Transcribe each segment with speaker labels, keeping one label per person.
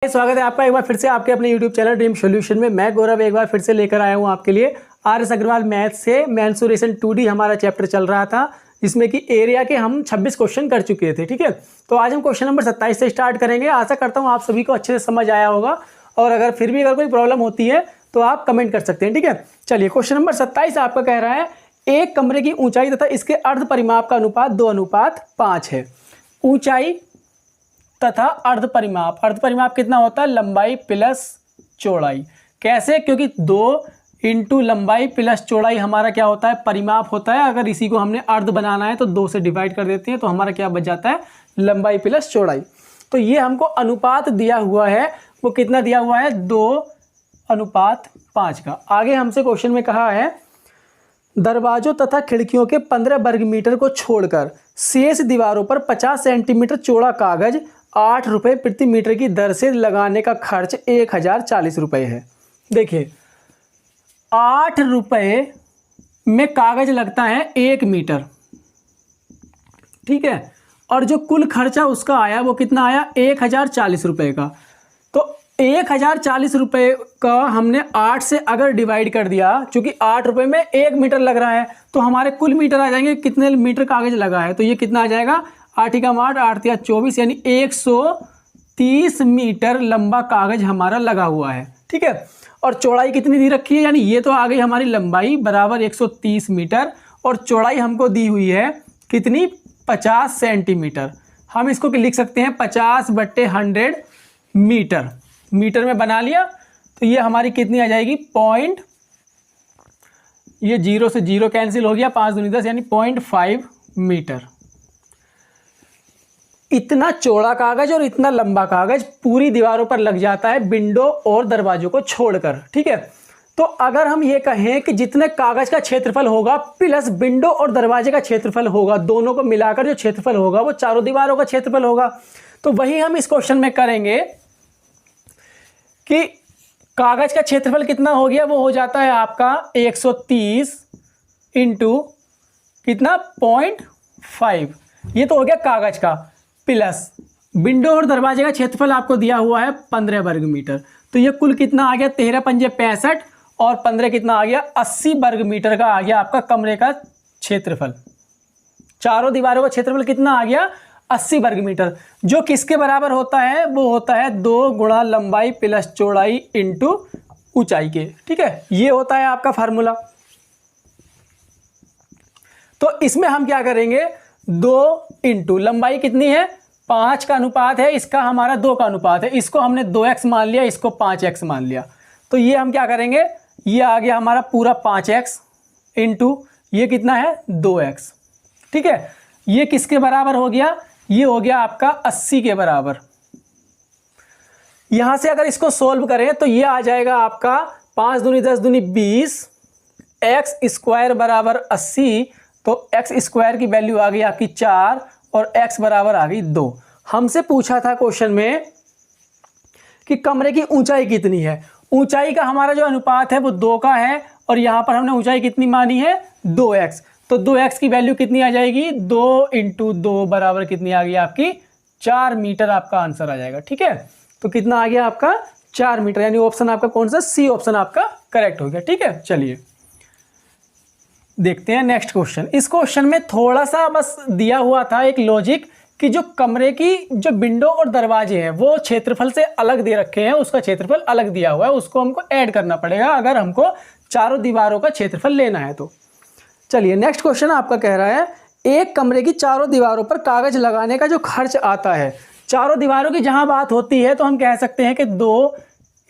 Speaker 1: स्वागत है आपका एक बार फिर से आपके अपने YouTube चैनल ड्रीम सॉल्यूशन में। मैं गौरव एक बार फिर से लेकर आया हूं आपके लिए आर.एस. अग्रवाल मैथ से मेंसुरेशन 2D हमारा चैप्टर चल रहा था, जिसमें कि एरिया के हम 26 क्वेश्चन कर चुके थे। ठीक है, तो आज हम क्वेश्चन नंबर 27 से स्टार्ट करेंगे। आशा करता हूँ आप सभी को अच्छे से समझ आया होगा, और अगर फिर भी कोई प्रॉब्लम होती है तो आप कमेंट कर सकते हैं। ठीक है, चलिए क्वेश्चन नंबर 27 आपका कह रहा है एक कमरे की ऊंचाई तथा इसके अर्ध परिमाप का अनुपात 2:5 है। ऊंचाई तथा अर्ध परिमाप कितना होता है? लंबाई प्लस चौड़ाई। कैसे? क्योंकि 2 इंटू लंबाई प्लस चौड़ाई हमारा क्या होता है? परिमाप होता है। अगर इसी को हमने अर्ध बनाना है तो 2 से डिवाइड कर देते हैं, तो हमारा क्या बच जाता है? लंबाई प्लस चौड़ाई। तो ये हमको अनुपात दिया हुआ है, वो कितना दिया हुआ है? 2:5 का। आगे हमसे क्वेश्चन में कहा है दरवाजों तथा खिड़कियों के 15 वर्ग मीटर को छोड़कर शेष दीवारों पर 50 सेंटीमीटर चौड़ा कागज 8 रुपये प्रति मीटर की दर से लगाने का खर्च 1040 रुपये है। देखिए 8 रुपये में कागज लगता है 1 मीटर, ठीक है, और जो कुल खर्चा उसका आया वो कितना आया? 1040 रुपये का। तो 1040 रुपये का हमने 8 से अगर डिवाइड कर दिया, चूंकि 8 रुपये में 1 मीटर लग रहा है, तो हमारे कुल मीटर आ जाएंगे कितने मीटर कागज लगा है। तो ये कितना आ जाएगा? 8 × 8 8 × 24, यानी 130 मीटर लंबा कागज हमारा लगा हुआ है। ठीक है, और चौड़ाई कितनी दी रखी है? यानी ये तो आ गई हमारी लंबाई बराबर 130 मीटर, और चौड़ाई हमको दी हुई है कितनी? 50 सेंटीमीटर। हम इसको लिख सकते हैं 50/100 मीटर। मीटर में बना लिया तो ये हमारी कितनी आ जाएगी? पॉइंट, ये 0 से 0 कैंसिल हो गया, 5 दूनी 10, यानी 0.5 मीटर। इतना चौड़ा कागज और इतना लंबा कागज पूरी दीवारों पर लग जाता है विंडो और दरवाजों को छोड़कर। ठीक है, तो अगर हम ये कहें कि जितने कागज का क्षेत्रफल होगा प्लस विंडो और दरवाजे का क्षेत्रफल होगा, दोनों को मिलाकर जो क्षेत्रफल होगा वो चारों दीवारों का क्षेत्रफल होगा। तो वही हम इस क्वेश्चन में करेंगे कि कागज का क्षेत्रफल कितना हो गया? वो हो जाता है आपका 130 इंटू कितना? 0.5। ये तो हो गया कागज का, प्लस विंडो और दरवाजे का क्षेत्रफल आपको दिया हुआ है 15 वर्ग मीटर। तो ये कुल कितना आ गया? 13 × 5 = 65, और 15 कितना आ गया? 80 वर्ग मीटर का आ गया आपका कमरे का क्षेत्रफल। चारों दीवारों का क्षेत्रफल कितना आ गया? 80 वर्ग मीटर, जो किसके बराबर होता है? वो होता है 2 × लंबाई प्लस चौड़ाई इंटू ऊंचाई के। ठीक है, ये होता है आपका फार्मूला। तो इसमें हम क्या करेंगे? 2 इंटू लंबाई कितनी है? 5 का अनुपात है, इसका हमारा 2 का अनुपात है। इसको हमने 2x मान लिया, इसको 5x मान लिया। तो ये हम क्या करेंगे? ये आ गया हमारा पूरा 5x इंटू ये कितना है? 2x। ठीक है, ये किसके बराबर हो गया? ये हो गया आपका 80 के बराबर। यहां से अगर इसको सोल्व करें तो ये आ जाएगा आपका 5 दूनी 10 दूनी 20, एक्स स्क्वायर बराबर 80। तो एक्स स्क्वायर की वैल्यू आ गई आपकी 4, और एक्स बराबर आ गई 2। हमसे पूछा था क्वेश्चन में कि कमरे की ऊंचाई कितनी है। ऊंचाई का हमारा जो अनुपात है वो 2 का है, और यहां पर हमने ऊंचाई कितनी मानी है? 2x। तो 2x की वैल्यू कितनी आ जाएगी? 2 × 2 बराबर कितनी आ गई आपकी? 4 मीटर आपका आंसर आ जाएगा। ठीक है, तो कितना आ गया आपका? 4 मीटर, यानी ऑप्शन आपका कौन सा? सी ऑप्शन आपका करेक्ट हो गया। ठीक है, चलिए देखते हैं नेक्स्ट क्वेश्चन। इस क्वेश्चन में थोड़ा सा बस दिया हुआ था एक लॉजिक कि जो कमरे की जो विंडो और दरवाजे हैं वो क्षेत्रफल से अलग दे रखे हैं, उसका क्षेत्रफल अलग दिया हुआ है, उसको हमको ऐड करना पड़ेगा अगर हमको चारों दीवारों का क्षेत्रफल लेना है तो। चलिए नेक्स्ट क्वेश्चन आपका कह रहा है एक कमरे की चारों दीवारों पर कागज लगाने का जो खर्च आता है। चारों दीवारों की जहां बात होती है तो हम कह सकते हैं कि 2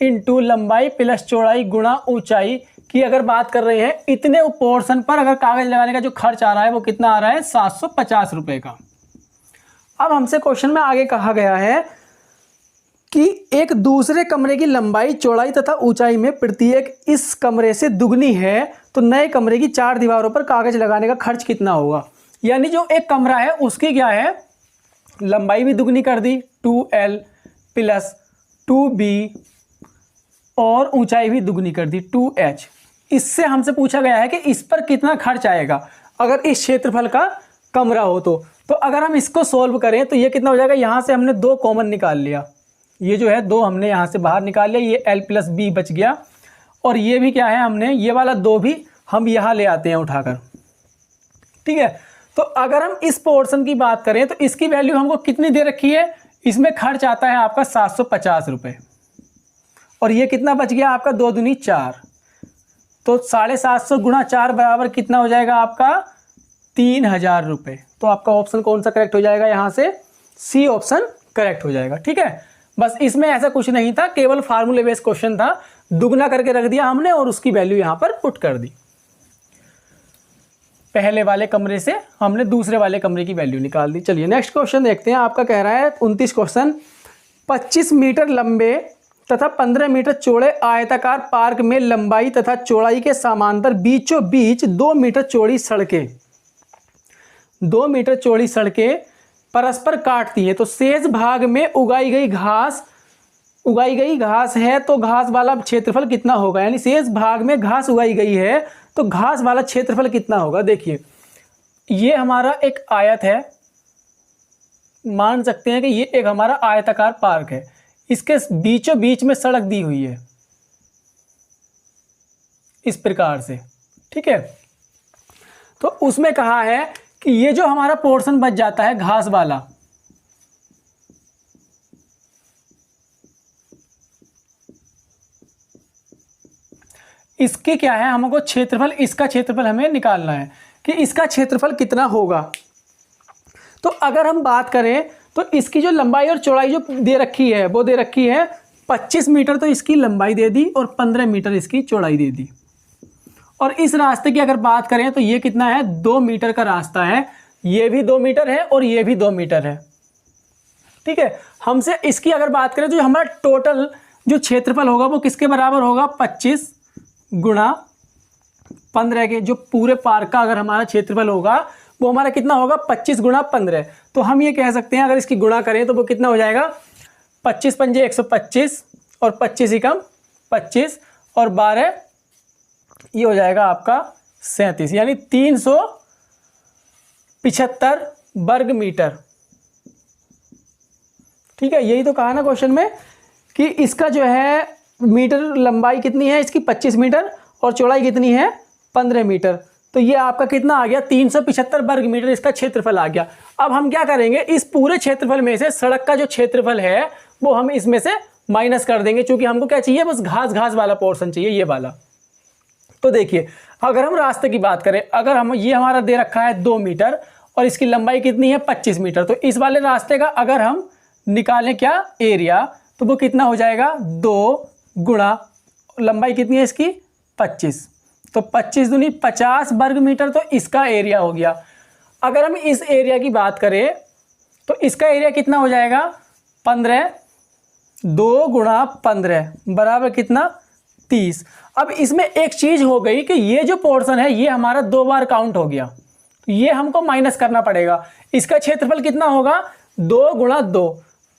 Speaker 1: इंटू लंबाई प्लस चौड़ाई गुणा ऊंचाई की अगर बात कर रहे हैं, इतने पोर्शन पर अगर कागज लगाने का जो खर्च आ रहा है वो कितना आ रहा है? 750 रुपये का। अब हमसे क्वेश्चन में आगे कहा गया है कि एक दूसरे कमरे की लंबाई चौड़ाई तथा ऊंचाई में प्रत्येक इस कमरे से दुगनी है, तो नए कमरे की 4 दीवारों पर कागज लगाने का खर्च कितना होगा? यानी जो एक कमरा है उसकी क्या है? लंबाई भी दुगनी कर दी 2l प्लस 2b, और ऊंचाई भी दुगनी कर दी 2h। इससे हमसे पूछा गया है कि इस पर कितना खर्च आएगा अगर इस क्षेत्रफल का कमरा हो तो अगर हम इसको सोल्व करें तो ये कितना हो जाएगा? यहां से हमने 2 कॉमन निकाल लिया, ये जो है 2 हमने यहाँ से बाहर निकाल लिया, ये l प्लस बी बच गया। और ये भी क्या है, हमने ये वाला 2 भी हम यहाँ ले आते हैं उठाकर, ठीक है। तो अगर हम इस पोर्शन की बात करें तो इसकी वैल्यू हमको कितनी दे रखी है, इसमें खर्च आता है आपका 750 रुपये। और ये कितना बच गया आपका, 2 दूनी 4, तो 750 गुणा 4 बराबर कितना हो जाएगा आपका 3000 रुपये। तो आपका ऑप्शन कौन सा करेक्ट हो जाएगा, यहाँ से सी ऑप्शन करेक्ट हो जाएगा, ठीक है। बस इसमें ऐसा कुछ नहीं था, केवल फार्मूले बेस्ड क्वेश्चन था, दुगना करके रख दिया हमने और उसकी वैल्यू यहाँ पर पुट कर दी। पहले वाले कमरे से हमने दूसरे वाले कमरे की वैल्यू निकाल दी। चलिए नेक्स्ट क्वेश्चन देखते हैं। आपका कह रहा है 29 क्वेश्चन, 25 मीटर लंबे तथा 15 मीटर चौड़े आयताकार पार्क में लंबाई तथा चौड़ाई के समांतर बीचों बीच 2 मीटर चौड़ी सड़कें 2 मीटर चौड़ी सड़कें परस्पर काटती हैं। तो शेष भाग में उगाई गई घास है, तो घास वाला क्षेत्रफल कितना होगा, यानी शेष भाग में घास उगाई गई है तो घास वाला क्षेत्रफल कितना होगा। देखिए ये हमारा एक आयत है, मान सकते हैं कि ये एक हमारा आयताकार पार्क है, इसके बीचों बीच में सड़क दी हुई है इस प्रकार से, ठीक है। तो उसमें कहा है कि ये जो हमारा पोर्शन बच जाता है घास वाला, इसके क्या है, हमको क्षेत्रफल, इसका क्षेत्रफल हमें निकालना है कि इसका क्षेत्रफल कितना होगा। तो अगर हम बात करें तो इसकी जो लंबाई और चौड़ाई जो दे रखी है वो दे रखी है 25 मीटर, तो इसकी लंबाई दे दी और 15 मीटर इसकी चौड़ाई दे दी। और इस रास्ते की अगर बात करें तो ये कितना है, 2 मीटर का रास्ता है, ये भी 2 मीटर है और ये भी 2 मीटर है, ठीक है। हमसे इसकी अगर बात करें तो जो हमारा टोटल जो क्षेत्रफल होगा वो किसके बराबर होगा, 25 गुणा 15 के, जो पूरे पार्क का अगर हमारा क्षेत्रफल होगा वो हमारा कितना होगा, 25 गुणा 15। तो हम ये कह सकते हैं अगर इसकी गुणा करें तो वो कितना हो जाएगा, 25 पंजे 125 और 25 एकम 25 और 12 ये हो जाएगा आपका 37, यानी 375 वर्ग मीटर, ठीक है। यही तो कहा ना क्वेश्चन में कि इसका जो है मीटर लंबाई कितनी है इसकी 25 मीटर और चौड़ाई कितनी है 15 मीटर। तो ये आपका कितना आ गया, 375 वर्ग मीटर इसका क्षेत्रफल आ गया। अब हम क्या करेंगे, इस पूरे क्षेत्रफल में से सड़क का जो क्षेत्रफल है वो हम इसमें से माइनस कर देंगे, क्योंकि हमको क्या चाहिए, बस घास वाला पोर्शन चाहिए, ये वाला। तो देखिए अगर हम रास्ते की बात करें, अगर हम ये हमारा दे रखा है 2 मीटर और इसकी लंबाई कितनी है 25 मीटर, तो इस वाले रास्ते का अगर हम निकालें क्या एरिया, तो वो कितना हो जाएगा, 2 गुणा लंबाई कितनी है इसकी 25, तो 25 दूनी 50 वर्ग मीटर, तो इसका एरिया हो गया। अगर हम इस एरिया की बात करें तो इसका एरिया कितना हो जाएगा, 15, 2 गुणा 15 बराबर कितना 30। अब इसमें एक चीज हो गई कि ये जो पोर्शन है ये हमारा 2 बार काउंट हो गया, तो ये हमको माइनस करना पड़ेगा। इसका क्षेत्रफल कितना होगा, 2 गुणा 2,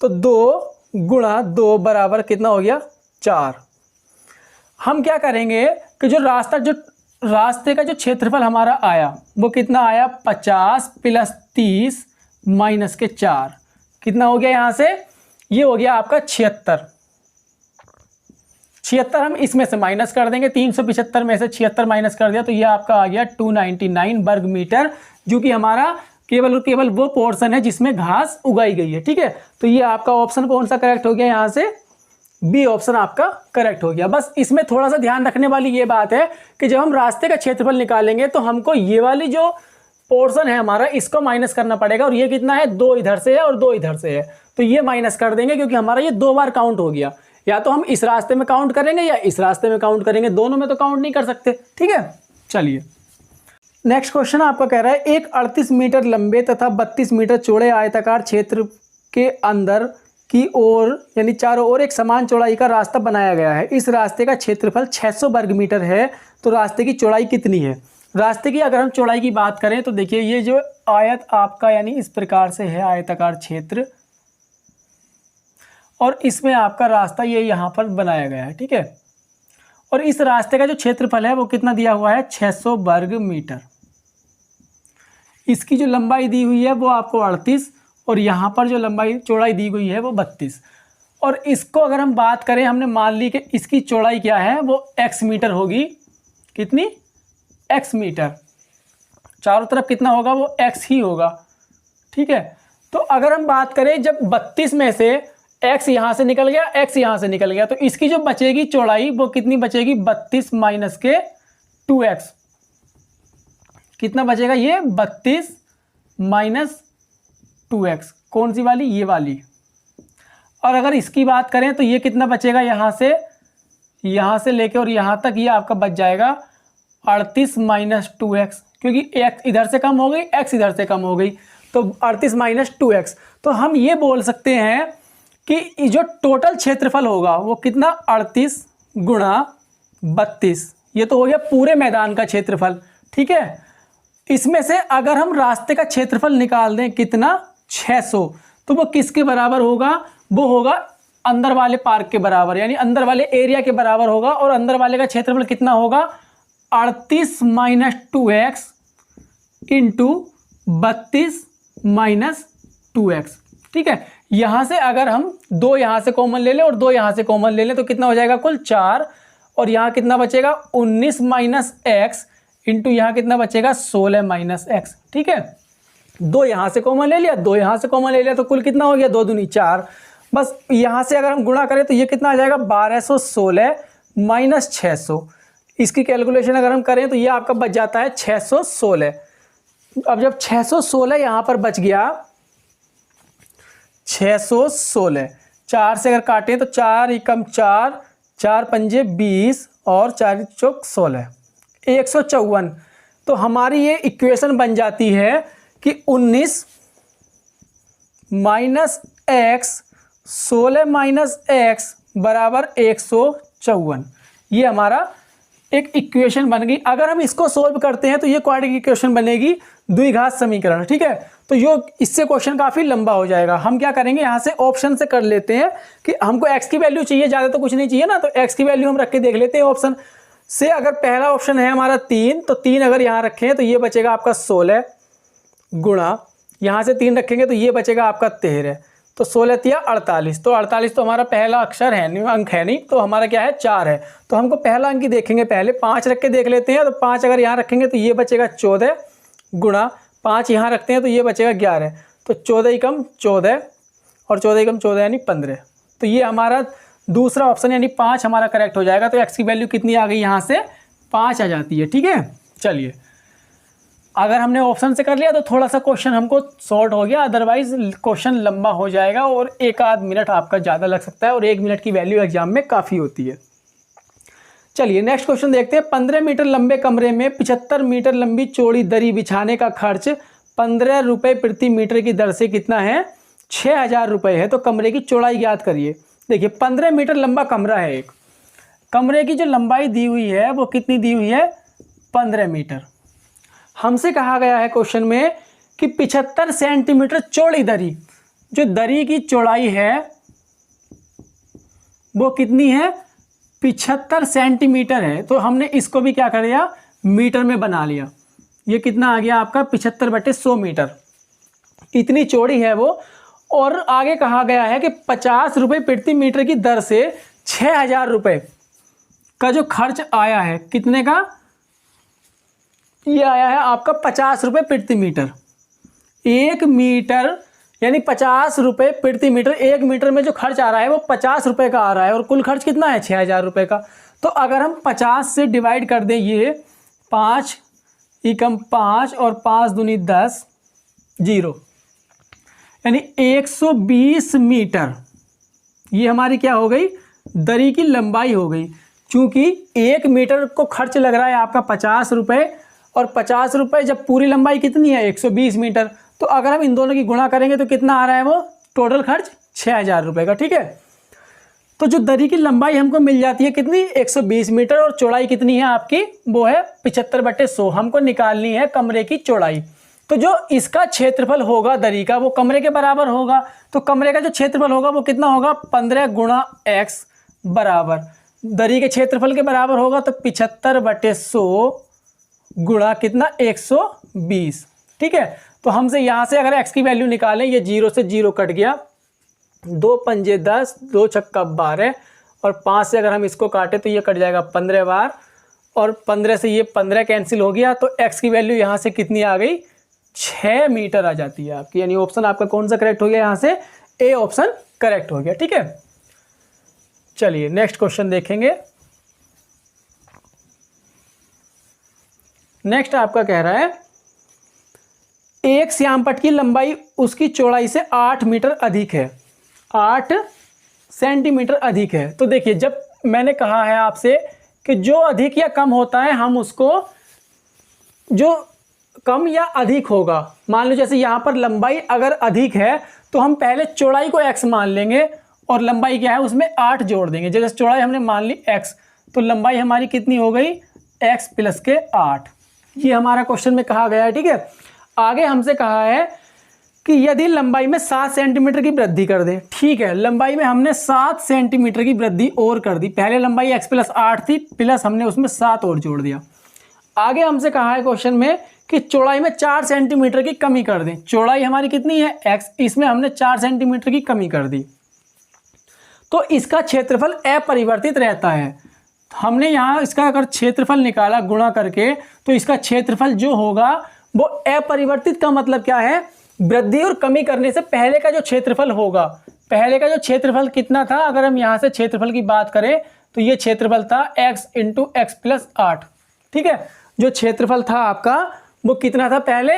Speaker 1: तो 2 गुणा 2 बराबर कितना हो गया 4। हम क्या करेंगे कि जो रास्ते का जो क्षेत्रफल हमारा आया वो कितना आया, 50 प्लस 30 माइनस के 4, कितना हो गया यहाँ से, ये हो गया आपका 76। हम इसमें से माइनस कर देंगे, 375 में से 76 माइनस कर दिया तो ये आपका आ गया 299 वर्ग मीटर, जो कि हमारा केवल वो पोर्शन है जिसमें घास उगाई गई है, ठीक है। तो ये आपका ऑप्शन कौन सा करेक्ट हो गया, यहाँ से बी ऑप्शन आपका करेक्ट हो गया। बस इसमें थोड़ा सा ध्यान रखने वाली ये बात है कि जब हम रास्ते का क्षेत्रफल निकालेंगे तो हमको ये वाली जो पोर्शन है हमारा इसको माइनस करना पड़ेगा, और ये कितना है, 2 इधर से है और 2 इधर से है, तो ये माइनस कर देंगे क्योंकि हमारा ये 2 बार काउंट हो गया। या तो हम इस रास्ते में काउंट करेंगे या इस रास्ते में काउंट करेंगे, दोनों में तो काउंट नहीं कर सकते, ठीक है। चलिए नेक्स्ट क्वेश्चन आपका कह रहा है, एक 38 मीटर लंबे तथा 32 मीटर चौड़े आयताकार क्षेत्र के अंदर की ओर यानी चारों ओर एक समान चौड़ाई का रास्ता बनाया गया है। इस रास्ते का क्षेत्रफल 600 वर्ग मीटर है, तो रास्ते की चौड़ाई कितनी है। रास्ते की अगर हम चौड़ाई की बात करें तो देखिए ये जो आयत आपका यानी इस प्रकार से है आयताकार क्षेत्र, और इसमें आपका रास्ता ये यहाँ पर बनाया गया है, ठीक है। और इस रास्ते का जो क्षेत्रफल है वो कितना दिया हुआ है, 600 वर्ग मीटर। इसकी जो लंबाई दी हुई है वो आपको 38 और यहाँ पर जो लंबाई चौड़ाई दी गई है वो 32। और इसको अगर हम बात करें, हमने मान ली कि इसकी चौड़ाई क्या है, वो x मीटर होगी। कितनी? x metre. चारों तरफ कितना होगा, वो x ही होगा। ठीक है, तो अगर हम बात करें जब 32 में से x यहाँ से निकल गया, x यहाँ से निकल गया, तो इसकी जो बचेगी चौड़ाई वो कितनी बचेगी, 32 माइनस के 2x। कितना बचेगा ये, 32 माइनस 2x। कौन सी वाली, ये वाली। और अगर इसकी बात करें तो ये कितना बचेगा, यहाँ से लेके और यहाँ तक ये आपका बच जाएगा 38 माइनस 2x, क्योंकि x इधर से कम हो गई, x इधर से कम हो गई, तो 38 माइनस 2x। तो हम ये बोल सकते हैं कि जो टोटल क्षेत्रफल होगा वो कितना, 38 गुणा 32। ये तो हो गया पूरे मैदान का क्षेत्रफल। ठीक है, इसमें से अगर हम रास्ते का क्षेत्रफल निकाल दें कितना, 600, तो वो किसके बराबर होगा, वो होगा अंदर वाले पार्क के बराबर, यानी अंदर वाले एरिया के बराबर होगा। और अंदर वाले का क्षेत्रफल कितना होगा, 38 minus 2x into 32 minus 2x। ठीक है, यहाँ से अगर हम 2 यहाँ से कॉमन ले लें और 2 यहाँ से कॉमन ले लें तो कितना हो जाएगा, कुल 4। और यहाँ कितना बचेगा, 19 माइनस x इंटू यहाँ कितना बचेगा, 16 माइनस x। ठीक है, 2 यहाँ से कॉमन ले लिया, 2 यहाँ से कॉमन ले लिया, तो कुल कितना हो गया, 2 दूनी 4। बस यहाँ से अगर हम गुणा करें तो ये कितना आ जाएगा, 1216 माइनस 600। इसकी कैलकुलेशन अगर हम करें तो ये आपका बच जाता है 616। अब जब 616 यहाँ पर बच गया, 616, 4 से अगर काटें तो 4 एकम 4, 4 पंजे 20 और 4 चौक 16, 154। तो हमारी ये इक्वेशन बन जाती है कि 19 माइनस एक्स 16 माइनस एक्स बराबर 154। ये हमारा एक इक्वेशन बन गई। अगर हम इसको सोल्व करते हैं तो ये क्वाड्रेटिक इक्वेशन बनेगी द्विघात समीकरण। ठीक है, तो ये इससे क्वेश्चन काफ़ी लंबा हो जाएगा। हम क्या करेंगे, यहाँ से ऑप्शन से कर लेते हैं कि हमको x की वैल्यू चाहिए, ज़्यादा तो कुछ नहीं चाहिए ना, तो x की वैल्यू हम रख के देख लेते हैं ऑप्शन से। अगर पहला ऑप्शन है हमारा 3, तो 3 अगर यहाँ रखें तो ये बचेगा आपका 16 गुणा, यहाँ से 3 रखेंगे तो ये बचेगा आपका 13, तो 16 तिया 48। तो 48 तो हमारा पहला अक्षर है नहीं, अंक है नहीं, तो हमारा क्या है, 4 है। तो हमको पहला अंक ही देखेंगे, पहले 5 रख के देख लेते हैं। तो 5 अगर यहाँ रखेंगे तो ये बचेगा 14 गुणा 5 यहाँ रखते हैं तो ये बचेगा 11, तो 14 एकम 14 और 14 एकम 14 यानी 15। तो ये हमारा दूसरा ऑप्शन यानी 5 हमारा करेक्ट हो जाएगा। तो एक्स की वैल्यू कितनी आ गई, यहाँ से 5 आ जाती है। ठीक है, चलिए अगर हमने ऑप्शन से कर लिया तो थोड़ा सा क्वेश्चन हमको शॉर्ट हो गया, अदरवाइज क्वेश्चन लंबा हो जाएगा और 1 आध मिनट आपका ज़्यादा लग सकता है, और 1 मिनट की वैल्यू एग्जाम में काफ़ी होती है। चलिए नेक्स्ट क्वेश्चन देखते हैं। 15 मीटर लंबे कमरे में 75 मीटर लंबी चौड़ी दरी बिछाने का खर्च 15 रुपये प्रति मीटर की दर से कितना है, 6000 रुपये है। तो कमरे की चौड़ाई ज्ञात करिए। देखिए 15 मीटर लंबा कमरा है, एक कमरे की जो लंबाई दी हुई है वो कितनी दी हुई है, 15 मीटर। हमसे कहा गया है क्वेश्चन में कि 75 सेंटीमीटर चौड़ी दरी, जो दरी की चौड़ाई है वो कितनी है, 75 सेंटीमीटर है। तो हमने इसको भी क्या कर दिया, मीटर में बना लिया। ये कितना आ गया आपका, 75/100 मीटर, इतनी चौड़ी है वो। और आगे कहा गया है कि 50 रुपये प्रति मीटर की दर से 6000 रुपये का जो खर्च आया है, कितने का, ये आया है आपका 50 रुपये प्रति मीटर। 1 मीटर यानी 50 रुपये प्रति मीटर, 1 मीटर में जो खर्च आ रहा है वो 50 रुपये का आ रहा है, और कुल खर्च कितना है, 6000 रुपये का। तो अगर हम 50 से डिवाइड कर दें, ये 5 एकम 5 और 5 दूनी 10, 0, यानी 120 मीटर ये हमारी क्या हो गई, दरी की लंबाई हो गई। चूँकि 1 मीटर को खर्च लग रहा है आपका 50 रुपये, और 50 रुपये जब पूरी लंबाई कितनी है, 120 मीटर, तो अगर हम इन दोनों की गुणा करेंगे तो कितना आ रहा है, वो टोटल खर्च 6000 रुपये का। ठीक है, तो जो दरी की लंबाई हमको मिल जाती है कितनी, 120 मीटर, और चौड़ाई कितनी है आपकी, वो है 75/100। हमको निकालनी है कमरे की चौड़ाई। तो जो इसका क्षेत्रफल होगा दरी का, वो कमरे के बराबर होगा। तो कमरे का जो क्षेत्रफल होगा वो कितना होगा, 15 गुणा x बराबर दरी के क्षेत्रफल के बराबर होगा। तो 75/100 गुणा कितना, 120। ठीक है, तो हमसे यहाँ से अगर x की वैल्यू निकालें, ये 0 से 0 कट गया, 2 पंजे 10, 2 छक्का 12 और 5 से अगर हम इसको काटे तो ये कट जाएगा 15 बार, और 15 से ये 15 कैंसिल हो गया, तो x की वैल्यू यहाँ से कितनी आ गई, 6 मीटर आ जाती है आपकी। यानी ऑप्शन आपका कौन सा करेक्ट हो गया, यहाँ से ए ऑप्शन करेक्ट हो गया। ठीक है, चलिए नेक्स्ट क्वेश्चन देखेंगे। नेक्स्ट आपका कह रहा है एक श्यामपट्ट की लंबाई उसकी चौड़ाई से 8 मीटर अधिक है, 8 सेंटीमीटर अधिक है। तो देखिए, जब मैंने कहा है आपसे कि जो अधिक या कम होता है हम उसको, जो कम या अधिक होगा, मान लो जैसे यहाँ पर लंबाई अगर अधिक है तो हम पहले चौड़ाई को x मान लेंगे और लंबाई क्या है उसमें 8 जोड़ देंगे। जैसे चौड़ाई हमने मान ली x, तो लंबाई हमारी कितनी हो गई, x प्लस के 8। ये हमारा क्वेश्चन में कहा गया है। ठीक है, आगे हमसे कहा है कि यदि लंबाई में 7 सेंटीमीटर की वृद्धि कर दें। ठीक है, लंबाई में हमने 7 सेंटीमीटर की वृद्धि और कर दी। पहले लंबाई x प्लस 8 थी, प्लस हमने उसमें 7 और जोड़ दिया। आगे हमसे कहा है क्वेश्चन में कि चौड़ाई में 4 सेंटीमीटर की कमी कर दें। चौड़ाई हमारी कितनी है x, इसमें हमने 4 सेंटीमीटर की कमी कर दी, तो इसका क्षेत्रफल अपरिवर्तित रहता है। हमने यहाँ इसका अगर क्षेत्रफल निकाला गुणा करके, तो इसका क्षेत्रफल जो होगा वो अपरिवर्तित का मतलब क्या है, वृद्धि और कमी करने से पहले का जो क्षेत्रफल होगा, पहले का जो क्षेत्रफल कितना था, अगर हम यहाँ से क्षेत्रफल की बात करें तो ये क्षेत्रफल था x इंटू एक्स प्लस 8। ठीक है, जो क्षेत्रफल था आपका वो कितना था, पहले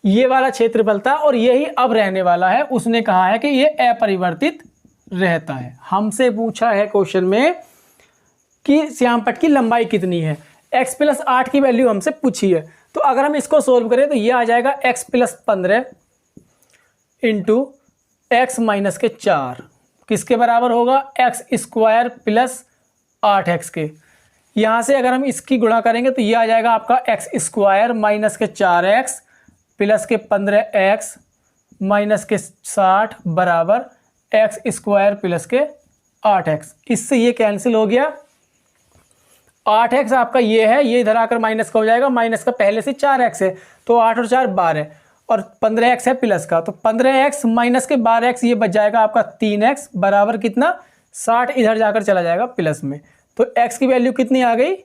Speaker 1: ये वाला क्षेत्रफल था और यही अब रहने वाला है। उसने कहा है कि ये अपरिवर्तित रहता है। हमसे पूछा है क्वेश्चन में कि श्यामपट्ट की लंबाई कितनी है, x प्लस 8 की वैल्यू हमसे पूछी है। तो अगर हम इसको सोल्व करें तो ये आ जाएगा x plus 15 into x minus के 4, किसके बराबर होगा, एक्स स्क्वायर प्लस 8x के। यहाँ से अगर हम इसकी गुणा करेंगे तो ये आ जाएगा आपका एक्स स्क्वायर माइनस के 4x प्लस के 15x माइनस के 60 बराबर एक्स स्क्वायर प्लस के 8x। इससे ये कैंसिल हो गया, 8x आपका ये है, ये इधर आकर माइनस का हो जाएगा, माइनस का पहले से 4x है, तो 8 और 4 12 और 15x है प्लस का, तो 15x माइनस के 12x ये बच जाएगा आपका 3x बराबर कितना, 60 इधर जाकर चला जाएगा प्लस में। तो x की वैल्यू कितनी आ गई,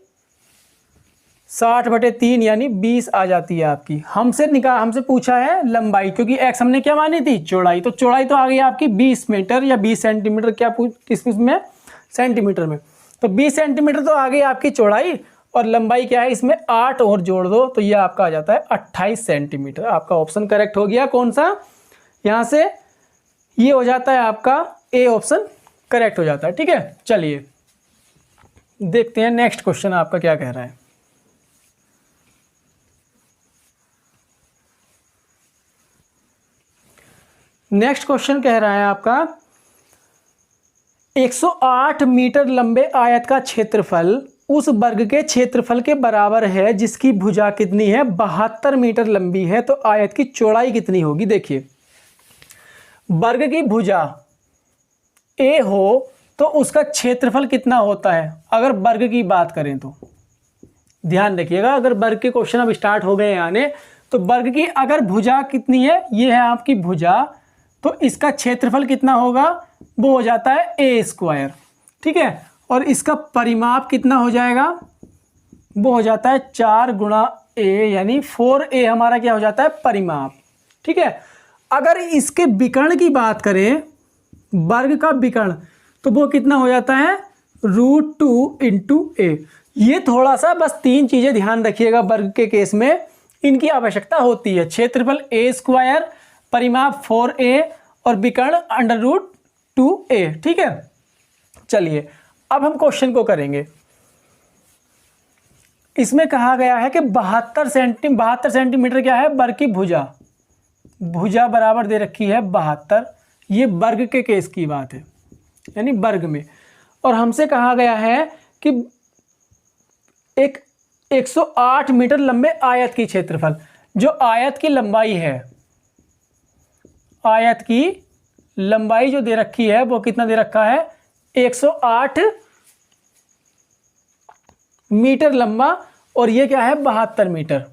Speaker 1: 60/3 यानी 20 आ जाती है आपकी। हमसे पूछा है लंबाई, क्योंकि x हमने क्या मानी थी, चौड़ाई, तो चौड़ाई तो आ गई आपकी 20 मीटर या 20 सेंटीमीटर, क्या किस में, सेंटीमीटर में। तो 20 सेंटीमीटर तो आ गई आपकी चौड़ाई, और लंबाई क्या है इसमें 8 और जोड़ दो तो ये आपका आ जाता है 28 सेंटीमीटर। आपका ऑप्शन करेक्ट हो गया। कौन सा, यहाँ से ये हो जाता है आपका ए ऑप्शन करेक्ट हो जाता है। ठीक है, चलिए देखते हैं नेक्स्ट क्वेश्चन आपका क्या कह रहा है। नेक्स्ट क्वेश्चन कह रहा है आपका 108 मीटर लंबे आयत का क्षेत्रफल उस वर्ग के क्षेत्रफल के बराबर है जिसकी भुजा कितनी है, 72 मीटर लंबी है, तो आयत की चौड़ाई कितनी होगी। देखिए, वर्ग की भुजा ए हो तो उसका क्षेत्रफल कितना होता है, अगर वर्ग की बात करें तो ध्यान रखिएगा, अगर वर्ग के क्वेश्चन अब स्टार्ट हो गए हैं आने, तो वर्ग की अगर भुजा कितनी है, ये है आपकी भुजा, तो इसका क्षेत्रफल कितना होगा, वो हो जाता है ए स्क्वायर। ठीक है, और इसका परिमाप कितना हो जाएगा, वो हो जाता है 4 गुणा ए, यानी 4a हमारा क्या हो जाता है, परिमाप। ठीक है, अगर इसके विकर्ण की बात करें, वर्ग का विकर्ण, तो वो कितना हो जाता है, √2 इंटू ए। ये थोड़ा सा बस 3 चीज़ें ध्यान रखिएगा, वर्ग के केस में इनकी आवश्यकता होती है, क्षेत्रफल ए स्क्वायर, परिमाप 4a और विकर्ण √2a। ठीक है, चलिए अब हम क्वेश्चन को करेंगे। इसमें कहा गया है कि 72 सेंटीमीटर क्या है, वर्ग की भुजा, भुजा बराबर दे रखी है 72, ये वर्ग के केस की बात है, यानी वर्ग में। और हमसे कहा गया है कि एक 108 मीटर लंबे आयत की क्षेत्रफल, जो आयत की लंबाई है, आयत की लंबाई जो दे रखी है वो कितना दे रखा है, 108 मीटर लंबा, और ये क्या है 72 मीटर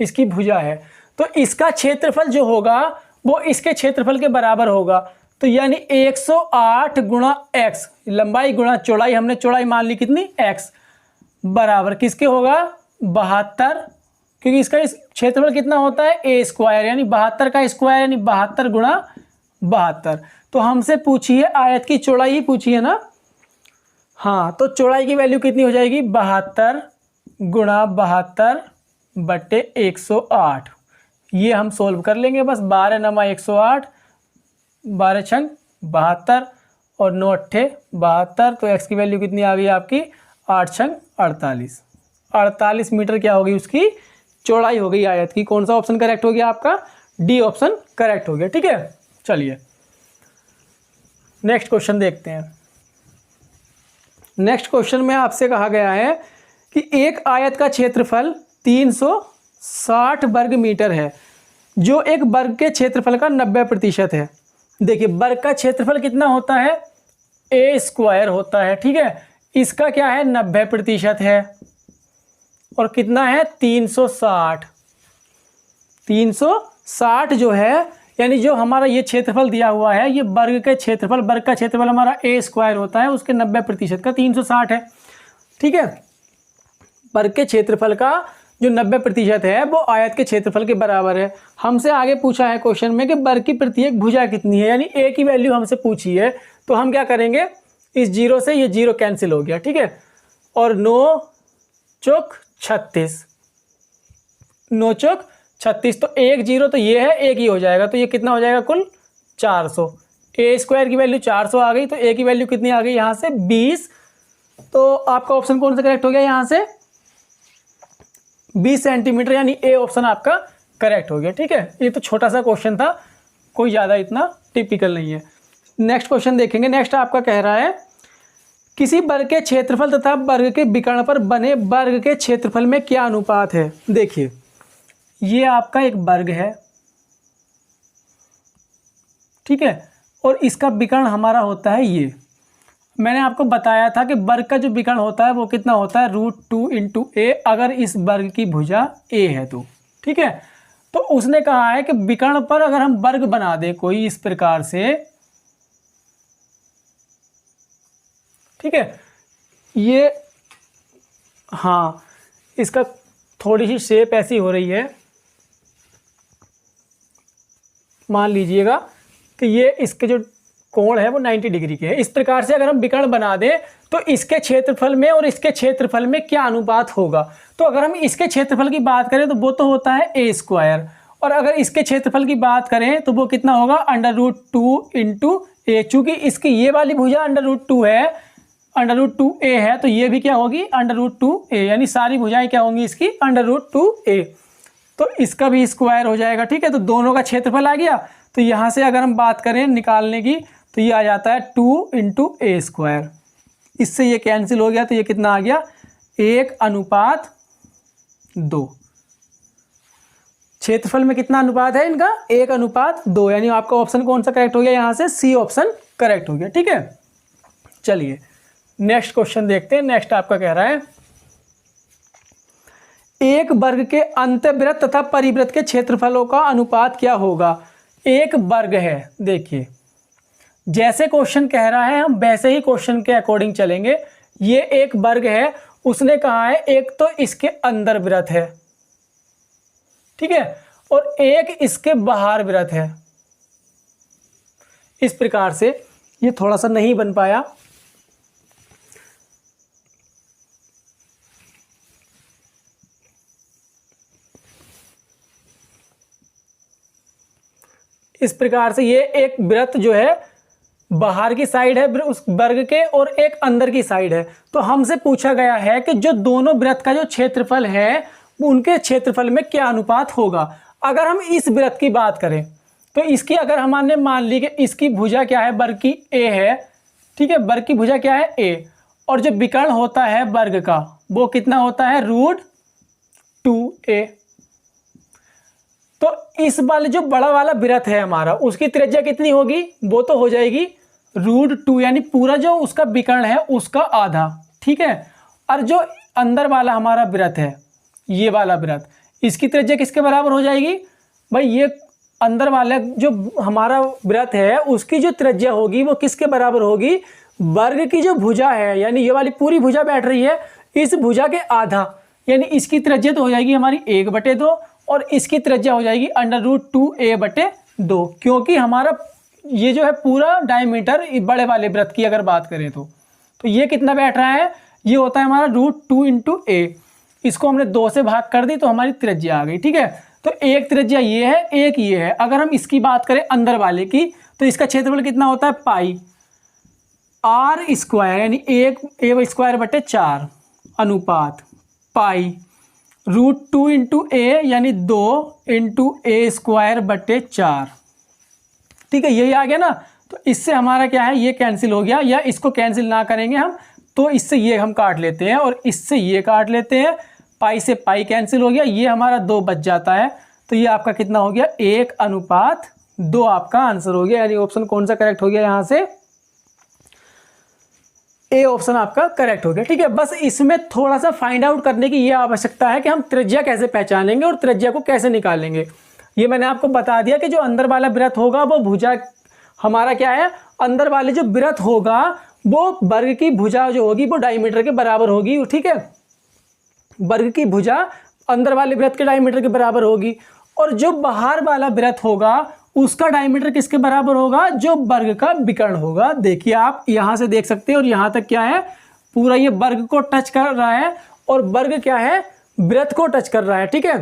Speaker 1: इसकी भुजा है। तो इसका क्षेत्रफल जो होगा वो इसके क्षेत्रफल के बराबर होगा। तो यानी 108 गुणा x, लंबाई गुणा चौड़ाई, हमने चौड़ाई मान ली कितनी x, बराबर किसके होगा 72, क्योंकि इसका इस क्षेत्रफल कितना होता है a स्क्वायर, यानी 72 का स्क्वायर यानी 72 गुणा 72। तो हमसे पूछी है आयत की चौड़ाई ही पूछी है ना, हाँ, तो चौड़ाई की वैल्यू कितनी हो जाएगी 72 गुणा 72 बट्टे 108। ये हम सोल्व कर लेंगे बस, 12 नमा 108, 12 छंग 72 और 9 अट्ठे 72, तो x की वैल्यू कितनी आ गई आपकी 8 छंग 48। 48 मीटर क्या होगी उसकी चौड़ाई हो गई आयत की। कौन सा ऑप्शन करेक्ट हो गया आपका, डी ऑप्शन करेक्ट हो गया। ठीक है, चलिए नेक्स्ट क्वेश्चन देखते हैं। नेक्स्ट क्वेश्चन में आपसे कहा गया है कि एक आयत का क्षेत्रफल 360 वर्ग मीटर है जो एक वर्ग के क्षेत्रफल का 90% है। देखिए वर्ग का क्षेत्रफल कितना होता है a स्क्वायर होता है, ठीक है, इसका क्या है 90% है और कितना है 360। 360 जो है यानी जो हमारा ये क्षेत्रफल दिया हुआ है ये वर्ग के क्षेत्रफल, वर्ग का क्षेत्रफल हमारा a स्क्वायर होता है, उसके 90% का 360 है। ठीक है, वर्ग के क्षेत्रफल का जो 90% है वो आयत के क्षेत्रफल के बराबर है। हमसे आगे पूछा है क्वेश्चन में कि वर्ग की प्रत्येक भुजा कितनी है, यानी a की वैल्यू हमसे पूछी है, तो हम क्या करेंगे इस जीरो से ये जीरो कैंसिल हो गया। ठीक है, और 9 चौक 36, 9 चौक 36, तो 1 जीरो तो ये है 1 ही हो जाएगा, तो ये कितना हो जाएगा कुल 400। a स्क्वायर की वैल्यू 400 आ गई, तो a की वैल्यू कितनी आ गई यहाँ से 20। तो आपका ऑप्शन कौन सा करेक्ट हो गया यहाँ से 20 सेंटीमीटर, यानी ए ऑप्शन आपका करेक्ट हो गया। ठीक है, ये तो छोटा सा क्वेश्चन था, कोई ज़्यादा इतना टिपिकल नहीं है। नेक्स्ट क्वेश्चन देखेंगे। नेक्स्ट आपका कह रहा है किसी वर्ग के क्षेत्रफल तथा वर्ग के विकर्ण पर बने वर्ग के क्षेत्रफल में क्या अनुपात है। देखिए ये आपका एक वर्ग है, ठीक है, और इसका विकर्ण हमारा होता है ये। मैंने आपको बताया था कि वर्ग का जो विकर्ण होता है वो कितना होता है √2 × a, अगर इस वर्ग की भुजा a है तो। ठीक है, तो उसने कहा है कि विकर्ण पर अगर हम वर्ग बना दें कोई इस प्रकार से, ठीक है, ये हाँ इसका थोड़ी सी शेप ऐसी हो रही है, मान लीजिएगा कि ये इसके जो कोण है वो 90 डिग्री के है। इस प्रकार से अगर हम विकर्ण बना दें तो इसके क्षेत्रफल में और इसके क्षेत्रफल में क्या अनुपात होगा। तो अगर हम इसके क्षेत्रफल की बात करें तो वो तो होता है a स्क्वायर, और अगर इसके क्षेत्रफल की बात करें तो वो कितना होगा √2 × a। चूंकि इसकी ये वाली भुजा √2 है, √2a है, तो ये भी क्या होगी √2a, यानी सारी भुजाएं क्या होंगी इसकी √2a, तो इसका भी स्क्वायर हो जाएगा। ठीक है, तो दोनों का क्षेत्रफल आ गया। तो यहाँ से अगर हम बात करें निकालने की तो ये आ जाता है 2 × a स्क्वायर, इससे ये कैंसिल हो गया, तो ये कितना आ गया 1:2। क्षेत्रफल में कितना अनुपात है इनका 1:2, यानी आपका ऑप्शन कौन सा करेक्ट हो गया यहाँ से सी ऑप्शन करेक्ट हो गया। ठीक है, चलिए नेक्स्ट क्वेश्चन देखते हैं। नेक्स्ट आपका कह रहा है एक वर्ग के अंतःवृत्त तथा परिवृत्त के क्षेत्रफलों का अनुपात क्या होगा। एक वर्ग है, देखिए जैसे क्वेश्चन कह रहा है हम वैसे ही क्वेश्चन के अकॉर्डिंग चलेंगे। ये एक वर्ग है, उसने कहा है एक तो इसके अंदर वृत्त है, ठीक है, और एक इसके बाहर वृत्त है। इस प्रकार से ये थोड़ा सा नहीं बन पाया, इस प्रकार से ये एक वृत्त जो है बाहर की साइड है उस वर्ग के और एक अंदर की साइड है। तो हमसे पूछा गया है कि जो दोनों वृत्त का जो क्षेत्रफल है उनके क्षेत्रफल में क्या अनुपात होगा। अगर हम इस वृत्त की बात करें तो इसकी अगर हमने मान ली कि इसकी भुजा क्या है वर्ग की a है, ठीक है, वर्ग की भुजा क्या है a, और जो विकर्ण होता है वर्ग का वो कितना होता है √2a। तो इस वाले जो बड़ा वाला वृत्त है हमारा उसकी त्रिज्या कितनी होगी, वो तो हो जाएगी √2, यानी पूरा जो उसका विकर्ण है उसका आधा। ठीक है, और जो अंदर वाला हमारा वृत्त है ये वाला वृत्त, इसकी त्रिज्या किसके बराबर हो जाएगी भाई, ये अंदर वाला जो हमारा वृत्त है उसकी जो त्रिज्या होगी वो किसके बराबर होगी, वर्ग की जो भुजा है, यानी ये वाली पूरी भुजा बैठ रही है, इस भुजा के आधा, यानी इसकी त्रिज्या तो हो जाएगी हमारी 1/2 और इसकी त्रिज्या हो जाएगी √2a/2, क्योंकि हमारा ये जो है पूरा डायमीटर बड़े वाले वृत्त की अगर बात करें तो ये कितना बैठ रहा है, ये होता है हमारा √2 × a। इसको हमने 2 से भाग कर दी तो हमारी त्रिज्या आ गई। ठीक है, तो एक त्रिज्या ये है, एक ये है। अगर हम इसकी बात करें अंदर वाले की तो इसका क्षेत्रफल कितना होता है, पाई r² यानी 1a² अनुपात पाई √2 × a यानी 2 × a²/4। ठीक है, यही आ गया ना। तो इससे हमारा क्या है, ये कैंसिल हो गया, या इसको कैंसिल ना करेंगे हम तो इससे ये हम काट लेते हैं और इससे ये काट लेते हैं, पाई से पाई कैंसिल हो गया, ये हमारा 2 बच जाता है। तो ये आपका कितना हो गया, 1:2 आपका आंसर हो गया। यानी ऑप्शन कौन सा करेक्ट हो गया, यहाँ से ए ऑप्शन आपका करेक्ट हो गया। ठीक है, बस इसमें थोड़ा सा फाइंड आउट करने की ये आवश्यकता है कि हम त्रिज्या कैसे पहचानेंगे और त्रिज्या को कैसे निकालेंगे। ये मैंने आपको बता दिया कि जो अंदर वाला वृत्त होगा वो भुजा हमारा क्या है, अंदर वाले जो वृत्त होगा वो वर्ग की भुजा जो होगी वो डायमीटर के बराबर होगी। ठीक है, वर्ग की भुजा अंदर वाले वृत्त के डायमीटर के बराबर होगी, और जो बाहर वाला वृत्त होगा उसका डायमीटर किसके बराबर होगा, जो वर्ग का विकर्ण होगा। देखिए आप यहां से देख सकते हैं, और यहां तक क्या है, पूरा ये वर्ग को टच कर रहा है और वर्ग क्या है, वृत्त को टच कर रहा है। ठीक है,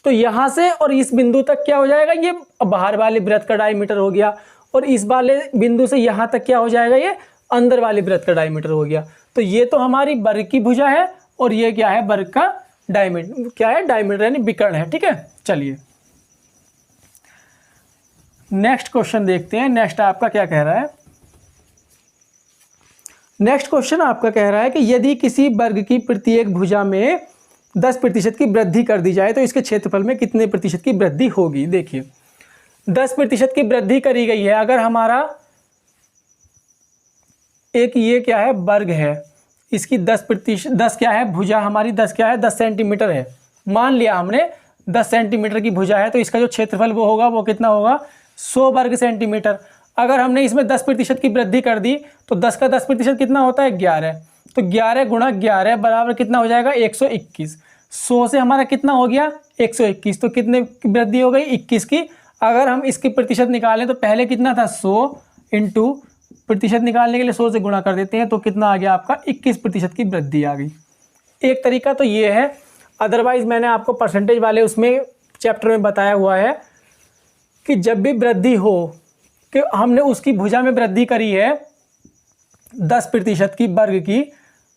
Speaker 1: तो यहां से और इस बिंदु तक क्या हो जाएगा, ये बाहर वाले वृत्त का डायमीटर हो गया, और इस वाले बिंदु से यहां तक क्या हो जाएगा, ये अंदर वाले वृत्त का डायमीटर हो गया। तो ये तो हमारी वर्ग की भुजा है और ये क्या है, वर्ग का डायमीटर क्या है, डायमीटर यानी विकर्ण है। ठीक है, चलिए नेक्स्ट क्वेश्चन देखते हैं। नेक्स्ट आपका क्या कह रहा है, नेक्स्ट क्वेश्चन आपका कह रहा है कि यदि किसी वर्ग की प्रत्येक भुजा में 10% की वृद्धि कर दी जाए तो इसके क्षेत्रफल में कितने प्रतिशत की वृद्धि होगी। देखिए 10% की वृद्धि करी गई है। अगर हमारा एक ये क्या है, वर्ग है, इसकी 10% 10 क्या है, भुजा हमारी 10 क्या है, 10 सेंटीमीटर है। मान लिया हमने 10 सेंटीमीटर की भुजा है, तो इसका जो क्षेत्रफल वो होगा वो कितना होगा, 100 वर्ग सेंटीमीटर। अगर हमने इसमें 10% की वृद्धि कर दी तो 10 का 10% कितना होता है, 11। तो 11 × 11 बराबर कितना हो जाएगा, 121। 100 से हमारा कितना हो गया, 121। तो कितने की वृद्धि हो गई, 21 की। अगर हम इसकी प्रतिशत निकालें तो पहले कितना था, 100 इंटू प्रतिशत निकालने के लिए 100 से गुणा कर देते हैं, तो कितना आ गया आपका, 21% की वृद्धि आ गई। एक तरीका तो ये है, अदरवाइज मैंने आपको परसेंटेज वाले उसमें चैप्टर में बताया हुआ है कि जब भी वृद्धि हो, कि हमने उसकी भुजा में वृद्धि करी है 10% की वर्ग की,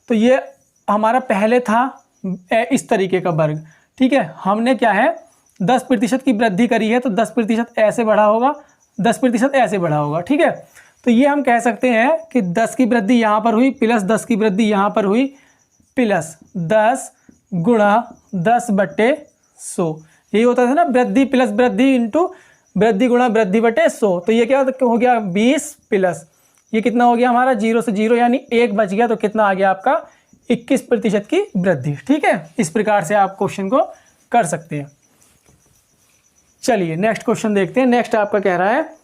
Speaker 1: तो ये हमारा पहले था इस तरीके का वर्ग। ठीक है, हमने क्या है 10% की वृद्धि करी है, तो 10% ऐसे बढ़ा होगा, 10% ऐसे बढ़ा होगा। ठीक है, तो ये हम कह सकते हैं कि 10 की वृद्धि यहाँ पर हुई प्लस 10 की वृद्धि यहाँ पर हुई प्लस 10 × 10/100। यही होता था ना, वृद्धि प्लस वृद्धि इंटू वृद्धि गुणा वृद्धि बटे 100। तो ये क्या हो गया, 20 प्लस ये कितना हो गया हमारा, 0 से 0 यानी 1 बच गया, तो कितना आ गया आपका, 21% की वृद्धि। ठीक है, इस प्रकार से आप क्वेश्चन को कर सकते हैं। चलिए नेक्स्ट क्वेश्चन देखते हैं। नेक्स्ट आपका कह रहा है,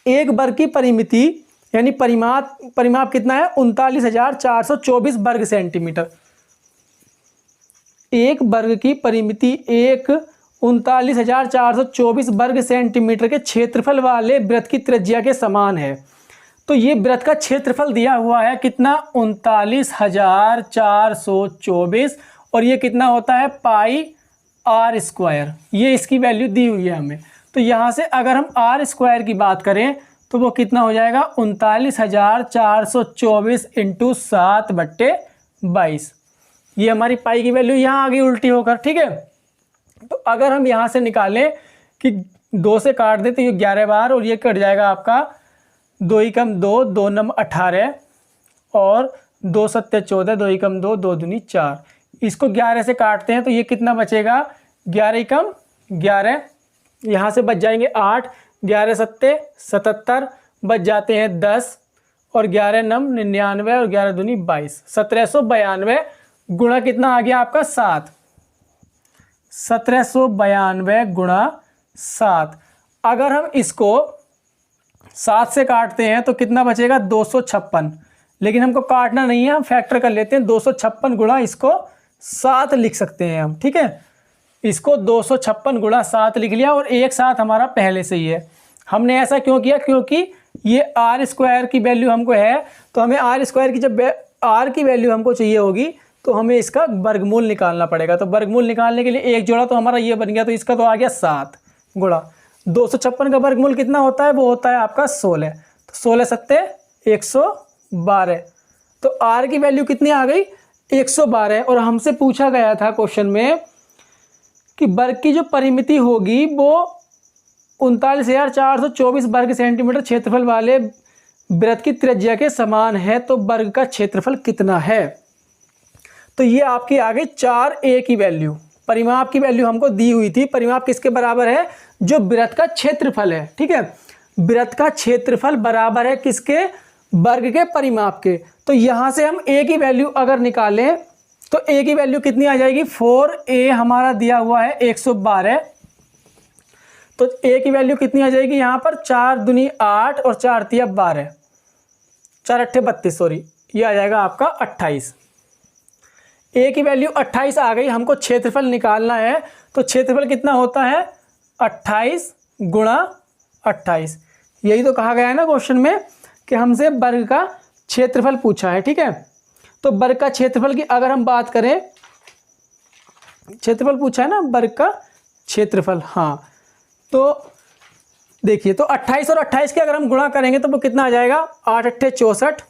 Speaker 1: एक वर्ग की परिमिति यानी परिमाप कितना है, 39,424 वर्ग सेंटीमीटर। एक वर्ग की परिमिति 39,424 वर्ग सेंटीमीटर के क्षेत्रफल वाले वृत्त की त्रिज्या के समान है। तो ये वृत्त का क्षेत्रफल दिया हुआ है कितना, 39,424, और ये कितना होता है, पाई r²। ये इसकी वैल्यू दी हुई है हमें। तो यहाँ से अगर हम r² की बात करें तो वो कितना हो जाएगा, 39,424 × 7/22। ये हमारी पाई की वैल्यू यहाँ आ गई उल्टी होकर। ठीक है, तो अगर हम यहाँ से निकालें कि 2 से काट दें तो ये 11 बार, और ये कट जाएगा आपका 2 × 2 2 9 18 और 2 7 14, 2 × 2 2 दूनी 4। इसको 11 से काटते हैं तो ये कितना बचेगा, 11 × 11, यहाँ से बच जाएंगे 8, 11 7 77, बच जाते हैं 10, और 11 9 99 और 11 दूनी 22। 1792 गुणा कितना आ गया आपका, 7। 1792 गुणा 7। अगर हम इसको 7 से काटते हैं तो कितना बचेगा 256, लेकिन हमको काटना नहीं है, हम फैक्टर कर लेते हैं 256 गुणा इसको 7 लिख सकते हैं हम, ठीक है। इसको 256 गुणा 7 लिख लिया और एक साथ हमारा पहले से ही है। हमने ऐसा क्यों किया, क्योंकि ये आर स्क्वायर की वैल्यू हमको है, तो हमें आर स्क्वायर की जब आर की वैल्यू हमको चाहिए होगी तो हमें इसका वर्गमूल निकालना पड़ेगा। तो वर्गमूल निकालने के लिए एक जोड़ा तो हमारा ये बन गया, तो इसका तो आ गया 7 गुणा 256 का वर्गमूल कितना होता है, वो होता है आपका 16। तो 16 सत्ते 112। तो आर की वैल्यू कितनी आ गई 112। और हमसे पूछा गया था क्वेश्चन में कि वर्ग की जो परिमिति होगी वो 39,424 वर्ग सेंटीमीटर क्षेत्रफल वाले वृत्त की त्रिज्या के समान है, तो वर्ग का क्षेत्रफल कितना है। तो ये आपकी आ गई 4a की वैल्यू। परिमाप की वैल्यू हमको दी हुई थी। परिमाप किसके बराबर है, जो वृत्त का क्षेत्रफल है, ठीक है। वृत्त का क्षेत्रफल बराबर है किसके, वर्ग के परिमाप के। तो यहां से हम a की वैल्यू अगर निकालें तो a की वैल्यू कितनी आ जाएगी, 4a हमारा दिया हुआ है 112। तो a की वैल्यू कितनी आ जाएगी यहाँ पर, 4 दूनी 8 और 4 तिया 12, 4 अट्ठे 32, सॉरी ये आ जाएगा आपका 28। a की वैल्यू 28 आ गई। हमको क्षेत्रफल निकालना है, तो क्षेत्रफल कितना होता है 28 गुणा 28। यही तो कहा गया है ना क्वेश्चन में कि हमसे वर्ग का क्षेत्रफल पूछा है, ठीक है। तो वर्ग का क्षेत्रफल की अगर हम बात करें, क्षेत्रफल पूछा है ना, वर्ग का क्षेत्रफल, हाँ। तो देखिए, तो 28 और 28 के अगर हम गुणा करेंगे तो वो कितना आ जाएगा, 8 अट्ठे 64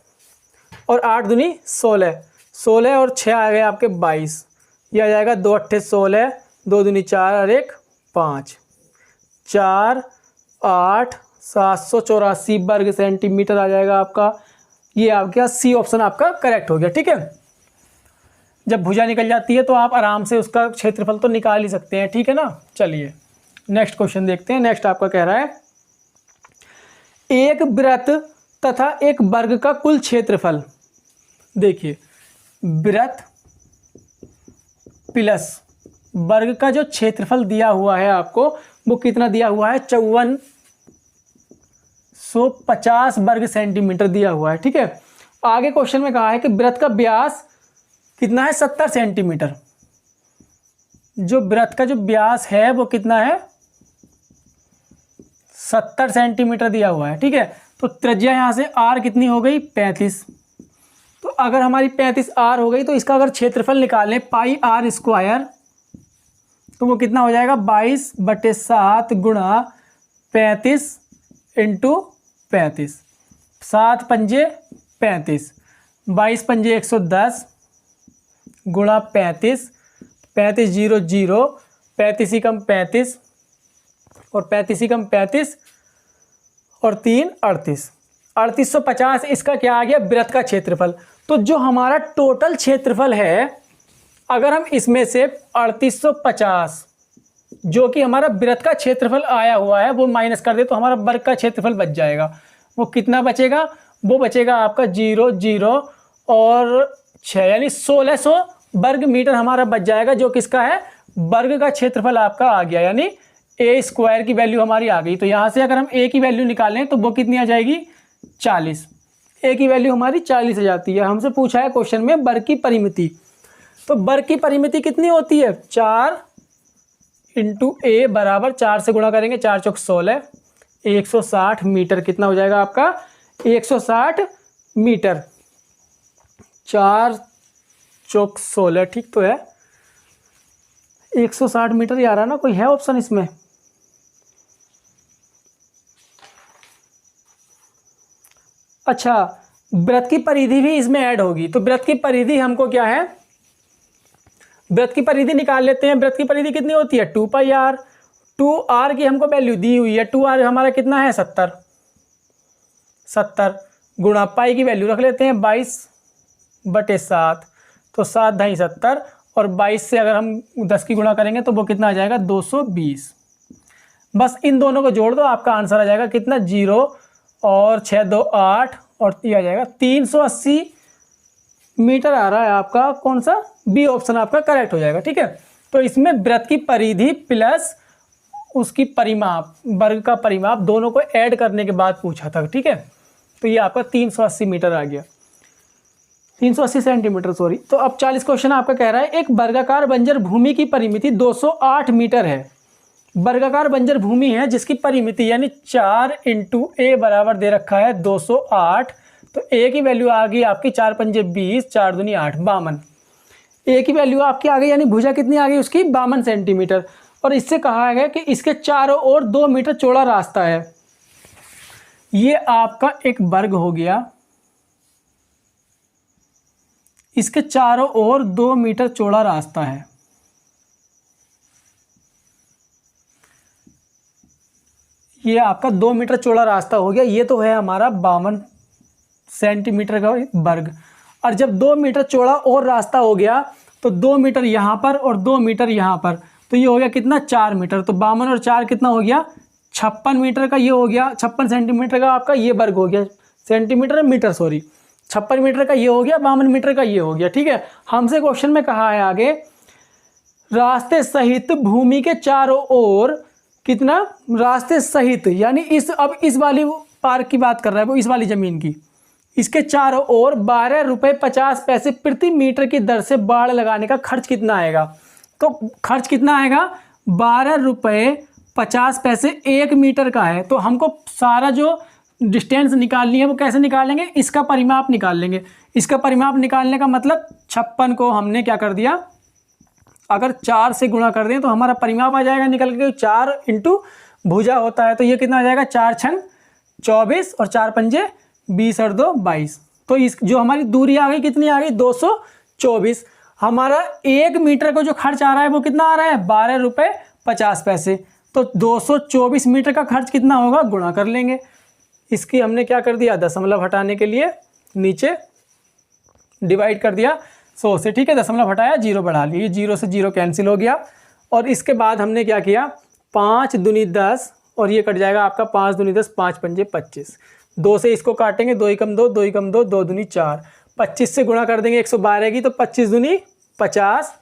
Speaker 1: और 8 दूनी 16, 16 और 6 आ गए आपके 22। ये आ जाएगा 2 अट्ठे 16, 2 दूनी 4 और 1 5, 4 8 784 वर्ग सेंटीमीटर आ जाएगा आपका। ये आपका सी ऑप्शन आपका करेक्ट हो गया, ठीक है। जब भुजा निकल जाती है तो आप आराम से उसका क्षेत्रफल तो निकाल ही सकते हैं, ठीक है ना। चलिए नेक्स्ट क्वेश्चन देखते हैं। नेक्स्ट आपका कह रहा है, एक वृत्त तथा एक वर्ग का कुल क्षेत्रफल। देखिए, वृत्त प्लस वर्ग का जो क्षेत्रफल दिया हुआ है आपको, वो कितना दिया हुआ है, 5450 वर्ग सेंटीमीटर दिया हुआ है, ठीक है। आगे क्वेश्चन में कहा है कि वृत्त का व्यास कितना है, 70 सेंटीमीटर। जो वृत्त का जो व्यास है वो कितना है, 70 सेंटीमीटर दिया हुआ है, ठीक है। तो त्रिज्या यहाँ से r कितनी हो गई, 35। तो अगर हमारी 35 r हो गई तो इसका अगर क्षेत्रफल निकालें पाई r स्क्वायर, तो वो कितना हो जाएगा 22/7 गुणा 35 इंटू 35, 7 पंजे 35, 22 पंजे 110 गुणा 35, 35 0 0, 35 ही कम 35 और 35 ही कम 35 और 3 38, 3850। इसका क्या आ गया, वृत्त का क्षेत्रफल। तो जो हमारा टोटल क्षेत्रफल है, अगर हम इसमें से 3850 जो कि हमारा वृत्त का क्षेत्रफल आया हुआ है वो माइनस कर दे तो हमारा वर्ग का क्षेत्रफल बच जाएगा। वो कितना बचेगा, वो बचेगा आपका 0 0 और 6, यानी 1600 वर्ग मीटर हमारा बच जाएगा, जो किसका है, वर्ग का क्षेत्रफल आपका आ गया, यानी a स्क्वायर की वैल्यू हमारी आ गई। तो यहाँ से अगर हम a की वैल्यू निकालें तो वो कितनी आ जाएगी, 40। a की वैल्यू हमारी 40 आ जाती है। हमसे पूछा है क्वेश्चन में वर्ग की परिमिति, तो वर्ग की परिमिति कितनी होती है, 4 इंटू a बराबर 4 से गुणा करेंगे, 4 चौक 16, 160 मीटर कितना हो जाएगा आपका, 160 मीटर, 4 चौक 16, ठीक तो है, 160 मीटर ही आ रहा ना, कोई है ऑप्शन इसमें, अच्छा वृत्त की परिधि भी इसमें ऐड होगी। तो वृत्त की परिधि हमको क्या है, वृत्त की परिधि निकाल लेते हैं। वृत्त की परिधि कितनी होती है, 2πr, 2r की हमको वैल्यू दी हुई है, 2r हमारा कितना है 70 गुणा पाई की वैल्यू रख लेते हैं 22/7, तो 7 ढाई 70 और 22 से अगर हम 10 की गुणा करेंगे तो वो कितना आ जाएगा 220। बस इन दोनों को जोड़ दो, आपका आंसर आ जाएगा कितना, 0 और 6 2 8 और ये आ जाएगा 380 मीटर आ रहा है आपका, कौन सा, बी ऑप्शन आपका करेक्ट हो जाएगा, ठीक है। तो इसमें वृत्त की परिधि प्लस उसकी परिमाप, वर्ग का परिमाप दोनों को ऐड करने के बाद पूछा था, ठीक है। तो ये आपका 380 मीटर आ गया, 380 सेंटीमीटर सॉरी। तो अब 40 क्वेश्चन आपका कह रहा है एक वर्गाकार बंजर भूमि की परिमिति 208 मीटर है। वर्गाकार बंजर भूमि है जिसकी परिमिति यानी 4 × a बराबर दे रखा है 208। तो a की वैल्यू आ गई आपकी 4 पंजे 20, 4 दूनी 8, 52। a की वैल्यू आपकी आ गई यानी भुजा कितनी आ गई उसकी 52 सेंटीमीटर। और इससे कहा गया कि इसके चारों ओर 2 मीटर चौड़ा रास्ता है। ये आपका एक वर्ग हो गया, इसके चारों ओर 2 मीटर चौड़ा रास्ता है। ये आपका 2 मीटर चौड़ा रास्ता हो गया। ये तो है हमारा 52 सेंटीमीटर का वर्ग। और जब 2 मीटर चौड़ा और रास्ता हो गया तो 2 मीटर यहाँ पर और 2 मीटर यहाँ पर, तो ये हो गया कितना 4 मीटर। तो 52 और 4 कितना हो गया 56 मीटर का ये हो गया, 56 सेंटीमीटर का आपका ये वर्ग हो गया, सेंटीमीटर मीटर सॉरी, 56 मीटर का ये हो गया, 52 मीटर का ये हो गया, ठीक है। हमसे क्वेश्चन में कहा है आगे रास्ते सहित भूमि के चारों ओर कितना, रास्ते सहित यानी इस अब इस वाली पार्क की बात कर रहा है वो, इस वाली ज़मीन की, इसके चारों ओर 12 रुपये 50 पैसे प्रति मीटर की दर से बाड़ लगाने का खर्च कितना आएगा। तो खर्च कितना आएगा 12 रुपये 50 पैसे 1 मीटर का है। तो हमको सारा जो डिस्टेंस निकालनी है वो कैसे निकालेंगे, इसका परिमाप निकाल लेंगे। इसका परिमाप निकालने का मतलब 56 को हमने क्या कर दिया, अगर 4 से गुणा कर दें तो हमारा परिमाप आ जाएगा निकल के, 4 × भुजा होता है। तो ये कितना आ जाएगा 4 × 24 और 4 पंजे 20 और 2 22। तो इस जो हमारी दूरी आ गई कितनी आ गई 224। हमारा 1 मीटर को जो खर्च आ रहा है वो कितना आ रहा है 12 रुपये 50 पैसे। तो 224 मीटर का खर्च कितना होगा गुणा कर लेंगे। इसकी हमने क्या कर दिया दशमलव हटाने के लिए नीचे डिवाइड कर दिया 100 से, ठीक है। दशमलव हटाया 0 बढ़ा लिया, 0 से 0 कैंसिल हो गया। और इसके बाद हमने क्या किया 5 दूनी 10 और ये कट जाएगा आपका 5 दूनी 10, 5 पंजे 25। 2 से इसको काटेंगे 2 × 2, 2 × 2, 2 दूनी 4, 25 से गुणा कर देंगे 112 की, तो 25 दूनी 50,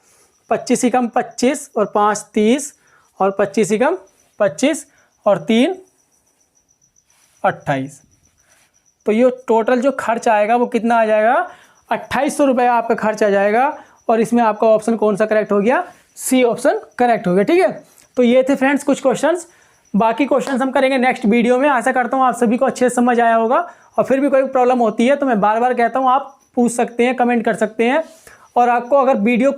Speaker 1: 25 × 25 और 5 30 और 25 × 25 और 3 28। तो ये टोटल जो खर्च आएगा वो कितना आ जाएगा 2800 रुपये आपका खर्च आ जाएगा। और इसमें आपका ऑप्शन कौन सा करेक्ट हो गया, सी ऑप्शन करेक्ट हो गया, ठीक है। तो ये थे फ्रेंड्स कुछ क्वेश्चंस, बाकी क्वेश्चंस हम करेंगे नेक्स्ट वीडियो में। आशा करता हूँ आप सभी को अच्छे से समझ आया होगा। और फिर भी कोई प्रॉब्लम होती है तो मैं बार बार कहता हूँ आप पूछ सकते हैं, कमेंट कर सकते हैं। और आपको अगर वीडियो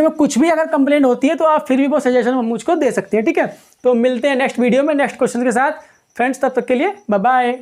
Speaker 1: में कुछ भी अगर कंप्लेंट होती है तो आप फिर भी वो सजेशन मुझको दे सकते हैं, ठीक है। तो मिलते हैं नेक्स्ट वीडियो में नेक्स्ट क्वेश्चन के साथ फ्रेंड्स, तब तक के लिए बाय बाय।